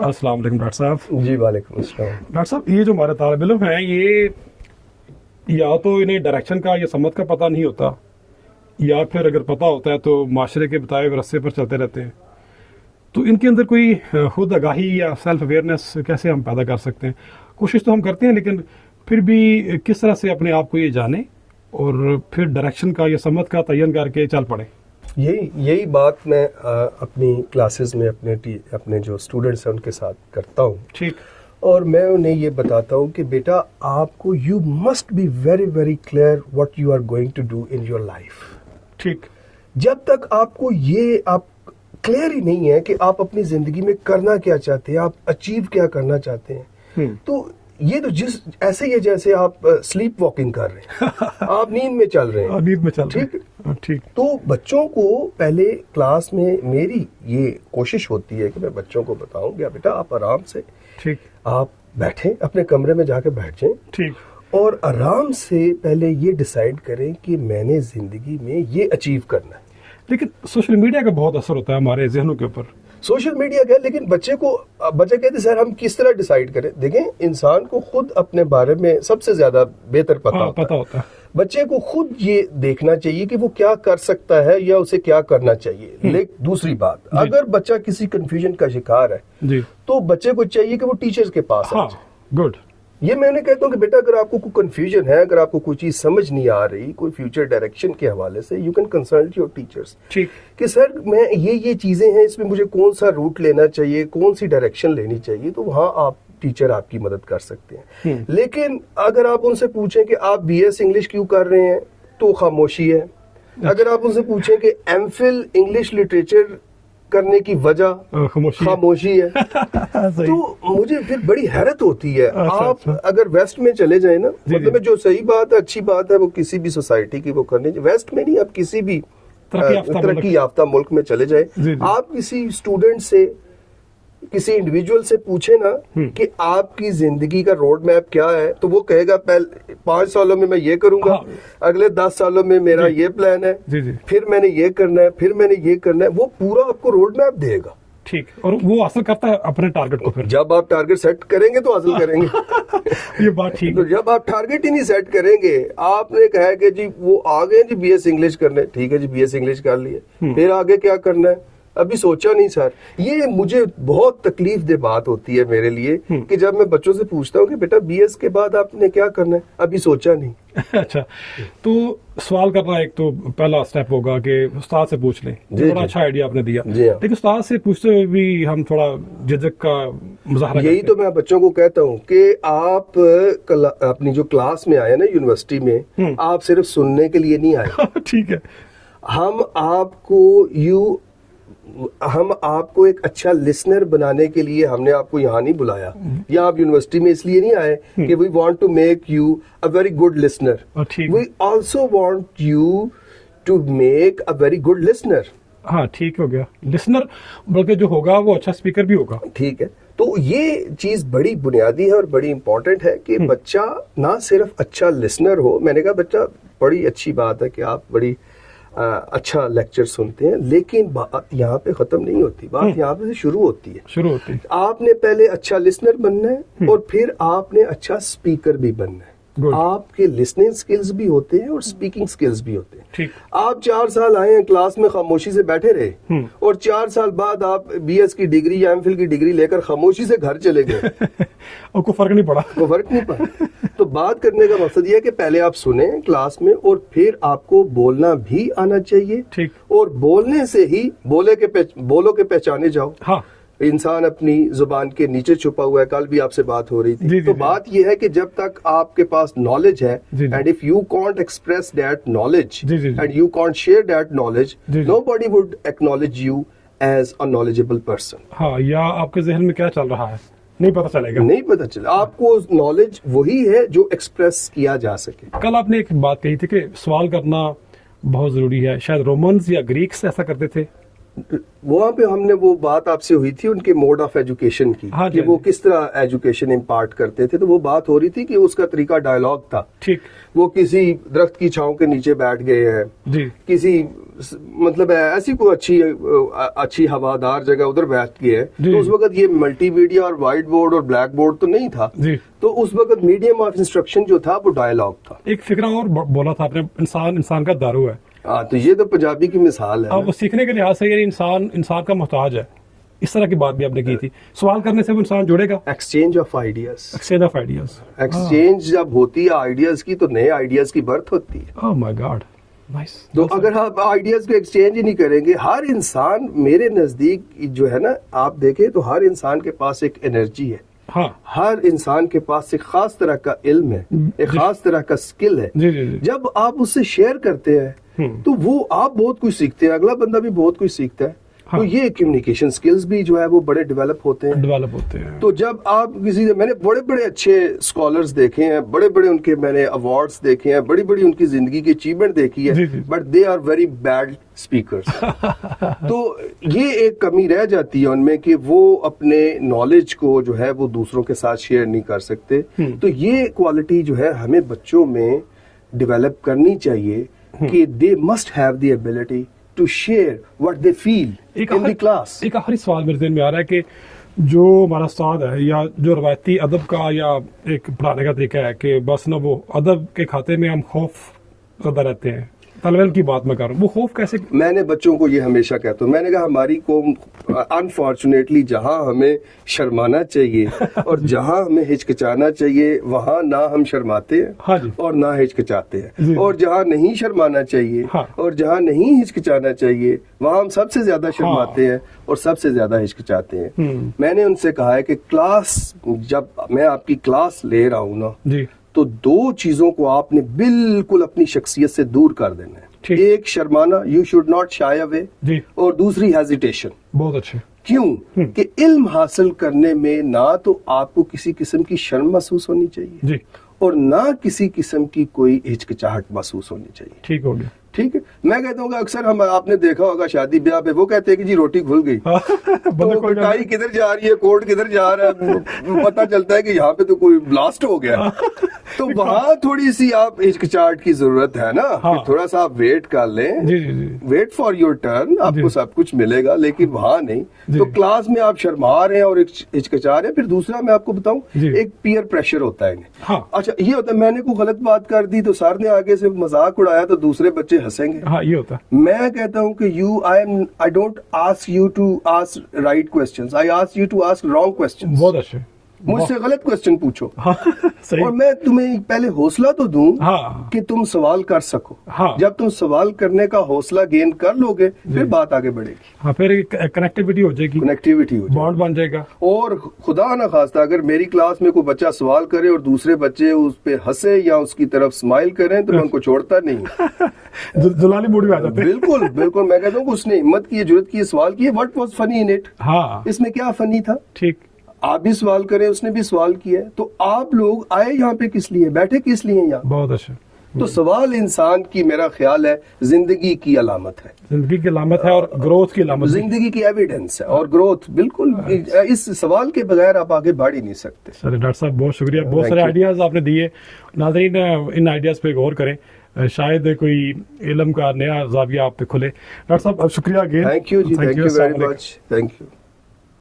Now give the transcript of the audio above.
अस्सलाम वालेकुम डॉक्टर साहब। जी वालेकुम अस्सलाम। डॉक्टर साहब, ये जो हमारे तालिब इल्म हैं, ये या तो इन्हें डायरेक्शन का या समत का पता नहीं होता, या फिर अगर पता होता है तो माशरे के बताए हुए रस्ते पर चलते रहते हैं। तो इनके अंदर कोई खुद आगाही या सेल्फ अवेयरनेस कैसे हम पैदा कर सकते हैं? कोशिश तो हम करते हैं, लेकिन फिर भी किस तरह से अपने आप को ये जाने और फिर डायरेक्शन का या समत का तयन करके चल पड़े। यही बात मैं अपनी क्लासेस में अपने जो स्टूडेंट्स हैं उनके साथ करता हूँ। ठीक। और मैं उन्हें ये बताता हूँ कि बेटा, आपको you must be very very clear what you are going to do in your life. ठीक। जब तक आपको ये आप क्लियर ही नहीं है कि आप अपनी जिंदगी में करना क्या चाहते हैं, आप अचीव क्या करना चाहते हैं, तो ये तो ऐसे ही है जैसे आप स्लीप वॉकिंग कर रहे हैं। आप नींद में चल रहे हैं। नींद में चल रहे हैं। ठीक। ठीक। तो बच्चों को पहले क्लास में मेरी ये कोशिश होती है कि मैं बच्चों को बताऊं कि बेटा आप आराम से, ठीक, आप बैठें, अपने कमरे में जाके बैठ जाएं। ठीक। और आराम से पहले ये डिसाइड करें कि मैंने जिंदगी में ये अचीव करना है। लेकिन सोशल मीडिया का बहुत असर होता है हमारे जहनों के ऊपर। सोशल मीडिया का, लेकिन बच्चे कहते सर हम किस तरह डिसाइड करें? देखें, इंसान को खुद अपने बारे में सबसे ज्यादा बेहतर पता होता है। बच्चे को खुद ये देखना चाहिए कि वो क्या कर सकता है या उसे क्या करना चाहिए। लेकिन दूसरी बात, अगर बच्चा किसी कंफ्यूजन का शिकार है जी, तो बच्चे को चाहिए कि वो टीचर्स के पास आ जाए। गुड। ये मैंने कहता हूँ कि बेटा, अगर आपको कोई कंफ्यूजन है, अगर आपको कोई चीज समझ नहीं आ रही कोई फ्यूचर डायरेक्शन के हवाले से, you can consult your teachers. ठीक। कि सर मैं ये चीजें हैं, इसमें मुझे कौन सा रूट लेना चाहिए, कौन सी डायरेक्शन लेनी चाहिए, तो वहाँ आप टीचर आपकी मदद कर सकते हैं। लेकिन अगर आप उनसे पूछें कि आप बीएस इंग्लिश क्यों कर रहे हैं, तो खामोशी है। अगर आप उनसे पूछें कि एमफिल इंग्लिश लिटरेचर करने की वजह, खामोशी है। तो मुझे फिर बड़ी हैरत होती है। आप अगर वेस्ट में चले जाए ना, मतलब जो सही बात है, अच्छी बात है, वो किसी भी सोसाइटी की वो करनी, वेस्ट में नहीं, आप किसी भी तरक्की याफ्ता मुल्क में चले जाए, आप किसी स्टूडेंट से, किसी इंडिविजुअल से पूछे ना कि आपकी जिंदगी का रोड मैप क्या है, तो वो कहेगा पहले 5 सालों में मैं ये करूंगा, अगले 10 सालों में मेरा ये प्लान है, फिर मैंने ये करना है, फिर मैंने ये करना है। वो पूरा आपको रोड मैप देगा। ठीक। और वो हासिल करता है अपने टारगेट को। फिर जब आप टारगेट सेट करेंगे तो हासिल करेंगे। ये बात ठीक है। तो जब आप टारगेट ही नहीं सेट करेंगे, आपने कहा कि जी वो आ गए जी बीएस इंग्लिश करने, ठीक है जी बीएस इंग्लिश कर लिए, फिर आगे क्या करना है, अभी सोचा नहीं सर। ये मुझे बहुत तकलीफ दे बात होती है मेरे लिए कि जब मैं बच्चों से पूछता हूँ कि बेटा बीएस के बाद आपने क्या करना है, अभी सोचा नहीं। अच्छा, तो सवाल करना एक तो पहला स्टेप होगा कि उस्ताद से पूछ लें। बड़ा अच्छा आइडिया आपने दिया। लेकिन उस्ताद से पूछते हुए भी हम थोड़ा झिझक का मुजाहरा, यही तो मैं बच्चों को कहता हूँ कि आप अपनी जो क्लास में आए ना यूनिवर्सिटी में, आप सिर्फ सुनने के लिए नहीं आए। ठीक है। हम आपको एक अच्छा लिसनर बनाने के लिए हमने आपको यहाँ नहीं बुलाया, या आप यूनिवर्सिटी में इसलिए नहीं आए कि we want to make you a very good listener, we also want you to make a very good listener. हाँ, ठीक हो गया। लिसनर बल्कि जो होगा वो अच्छा स्पीकर भी होगा। ठीक है। तो ये चीज बड़ी बुनियादी है और बड़ी इंपॉर्टेंट है कि बच्चा ना सिर्फ अच्छा लिसनर हो। मैंने कहा बच्चा, बड़ी अच्छी बात है कि आप बड़ी अच्छा लेक्चर सुनते हैं, लेकिन बात यहाँ पे खत्म नहीं होती। बात यहाँ पे से शुरू होती है। आपने पहले अच्छा लिसनर बनना है और फिर आपने अच्छा स्पीकर भी बनना है। आपके लिसनिंग स्किल्स भी होते हैं और स्पीकिंग स्किल्स भी होते हैं। ठीक। आप 4 साल आए हैं, क्लास में खामोशी से बैठे रहे, और 4 साल बाद आप बीएस की डिग्री या एमफिल की डिग्री लेकर खामोशी से घर चले गए और कोई फर्क नहीं पड़ा। तो बात करने का मकसद ये है कि पहले आप सुने क्लास में, और फिर आपको बोलना भी आना चाहिए। ठीक। और बोलने से ही बोलो के पहचाने जाओ। हाँ। इंसान अपनी जुबान के नीचे छुपा हुआ है। कल भी आपसे बात हो रही थी। तो बात यह है कि जब तक आपके पास नॉलेज है, and if you can't express that knowledge and you can't share that knowledge, nobody would acknowledge you as a knowledgeable person. हाँ, या आपके जहन में क्या चल रहा है नहीं पता चलेगा। नहीं पता चलेगा। आपको नॉलेज वही है जो एक्सप्रेस किया जा सके। कल आपने एक बात कही थी कि सवाल करना बहुत जरूरी है। शायद रोमन्स या ग्रीक्स ऐसा करते थे। वहाँ पे हमने वो बात आपसे हुई थी उनके मोड ऑफ एजुकेशन की, हाँ जी, कि हाँ वो जी। किस तरह एजुकेशन इम्पार्ट करते थे। तो वो बात हो रही थी कि उसका तरीका डायलॉग था। ठीक। वो किसी दरख्त की छांव के नीचे बैठ गए हैं, जी। किसी मतलब ऐसी कोई अच्छी हवादार जगह उधर बैठ गए हैं। जी। तो उस वक्त ये मल्टीमीडिया और व्हाइट बोर्ड और ब्लैक बोर्ड तो नहीं था। जी। तो उस वक्त मीडियम ऑफ इंस्ट्रक्शन जो था वो डायलॉग था। एक फिक्रा और बोला था आपने, इंसान का दारू है। हाँ, तो ये तो पंजाबी की मिसाल है अब ना। वो सीखने के लिहाज से ये इंसान का मोहताज है, इस तरह की बात भी आपने की थी। सवाल करने से वो इंसान जुड़ेगा। Exchange of ideas, exchange of ideas, exchange जब होती है आइडियाज की, तो नए आइडियाज की बर्थ होती है। Oh my God, nice. तो अगर आप आइडियाज को एक्सचेंज ही नहीं करेंगे, हर इंसान मेरे नजदीक जो है ना, आप देखें तो हर इंसान के पास एक एनर्जी है। हाँ हर इंसान के पास एक खास तरह का इल्म है, एक खास तरह का स्किल है। जी जी जी। जब आप उससे शेयर करते हैं तो वो आप बहुत कुछ सीखते हैं, अगला बंदा भी बहुत कुछ सीखता है। हाँ। तो ये कम्युनिकेशन स्किल्स भी जो है वो बड़े डेवलप होते हैं। डेवलप होते हैं। तो जब आप मैंने बड़े बड़े अच्छे स्कॉलर्स देखे हैं, बड़े बड़े उनके मैंने अवार्ड्स देखे हैं, बड़ी बड़ी उनकी जिंदगी की अचीवमेंट देखी जी, है, जी। But they are very bad speakers. तो ये एक कमी रह जाती है उनमें कि वो अपने नॉलेज को जो है वो दूसरों के साथ शेयर नहीं कर सकते। तो ये क्वालिटी जो है हमें बच्चों में डेवलप करनी चाहिए कि they must have the ability to share what they feel in the class. एक आखिरी सवाल मेरे ज़हन में आ रहा है कि जो हमारा उस्ताद है या जो रवायती अदब का या एक पढ़ाने का तरीका है कि बस ना वो अदब के खाते में हम खौफ ज़्यादा रहते हैं, तलवेल की बात मैं कर रहा हूँ, वो खौफ कैसे? मैंने बच्चों को ये हमेशा कहता हूँ, मैंने कहा हमारी कौम अनफॉर्चुनेटली जहाँ हमें शर्माना चाहिए और जहाँ हमें हिचकिचाना चाहिए वहाँ ना हम शर्माते हैं, हाँ जी। और ना हिचकिचाते जी। हैं, और जहाँ नहीं शर्माना चाहिए, हाँ। और जहाँ नहीं हिचकिचाना चाहिए वहाँ हम सबसे ज्यादा शर्माते हैं और सबसे ज्यादा हिचकिचाते हैं। मैंने उनसे कहा है कि क्लास, जब मैं आपकी क्लास ले रहा हूँ ना, जी तो दो चीजों को आपने बिल्कुल अपनी शख्सियत से दूर कर देना है। ठीक। एक शर्माना, you should not shy away, जी। और दूसरी हेजिटेशन। बहुत अच्छे। क्यों? कि इल्म हासिल करने में ना तो आपको किसी किस्म की शर्म महसूस होनी चाहिए जी और ना किसी किस्म की कोई हिचकिचाहट महसूस होनी चाहिए। ठीक हो गया। ठीक है, मैं कहता हूँ कि अक्सर हम, आपने देखा होगा शादी ब्याह पे वो कहते हैं कि जी रोटी घुल गई, तो मिठाई किधर जा रही है, कोर्ट किधर जा रहा है, पता चलता है कि यहाँ पे तो कोई ब्लास्ट हो गया। तो वहाँ थोड़ी सी आप हिचकिचाहट की जरूरत है ना, हाँ। कि थोड़ा सा आप वेट कर लें, जी जी जी। वेट फॉर योर टर्न, आपको सब कुछ मिलेगा, लेकिन वहाँ नहीं। तो क्लास में आप शर्मा रहे हैं और हिचकिचा रहे हैं। फिर दूसरा मैं आपको बताऊं, एक पीयर प्रेशर होता है। हाँ। अच्छा, ये होता है मैंने कोई गलत बात कर दी तो सर ने आगे से मजाक उड़ाया तो दूसरे बच्चे हंसेंगे। हाँ, ये होता है। मैं कहता हूं कि I don't ask you to ask right questions, I ask you to ask wrong questions. बहुत अच्छे। मुझसे गलत क्वेश्चन पूछो। हाँ, सही। और मैं तुम्हें पहले हौसला तो दूं, हाँ। कि तुम सवाल कर सको। हाँ। जब तुम सवाल करने का हौसला गेन कर लोगे फिर बात आगे बढ़ेगी, हाँ, फिर कनेक्टिविटी हो जाएगी, कनेक्टिविटी हो जाएगी, बॉन्ड बन जाएगा। और खुदा ना खास्ता अगर मेरी क्लास में कोई बच्चा सवाल करे और दूसरे बच्चे उस पे हंसे या उसकी तरफ स्माइल करें तो मैं उनको छोड़ता नहीं। जुलाली मूड में आ जाते हैं। बिल्कुल बिल्कुल, मैं कहता हूँ उसने हिम्मत की, जरूरत की, सवाल किए, what was funny in it, हाँ, इसमें क्या फनी था। ठीक। आप भी सवाल करें, उसने भी सवाल किया है, तो आप लोग आए यहाँ पे किस लिए, बैठे किस लिए यहाँ। बहुत अच्छा। तो सवाल इंसान की, मेरा ख्याल है, जिंदगी की अलामत है, जिंदगी की अलामत है और ग्रोथ की अलामत भी। जिंदगी की एविडेंस है और ग्रोथ। बिल्कुल, इस सवाल के बगैर आप आगे बढ़ ही नहीं सकते। सर डॉक्टर साहब बहुत शुक्रिया, बहुत Thank सारे you. आइडियाज आपने दिए। नाज़रीन, इन आइडियाज पे गौर करें, शायद कोई इल्म का नया ज़ाविया आप पे खुले। डॉक्टर साहब शुक्रिया अगेन। थैंक यू जी, thank you very much, thank you.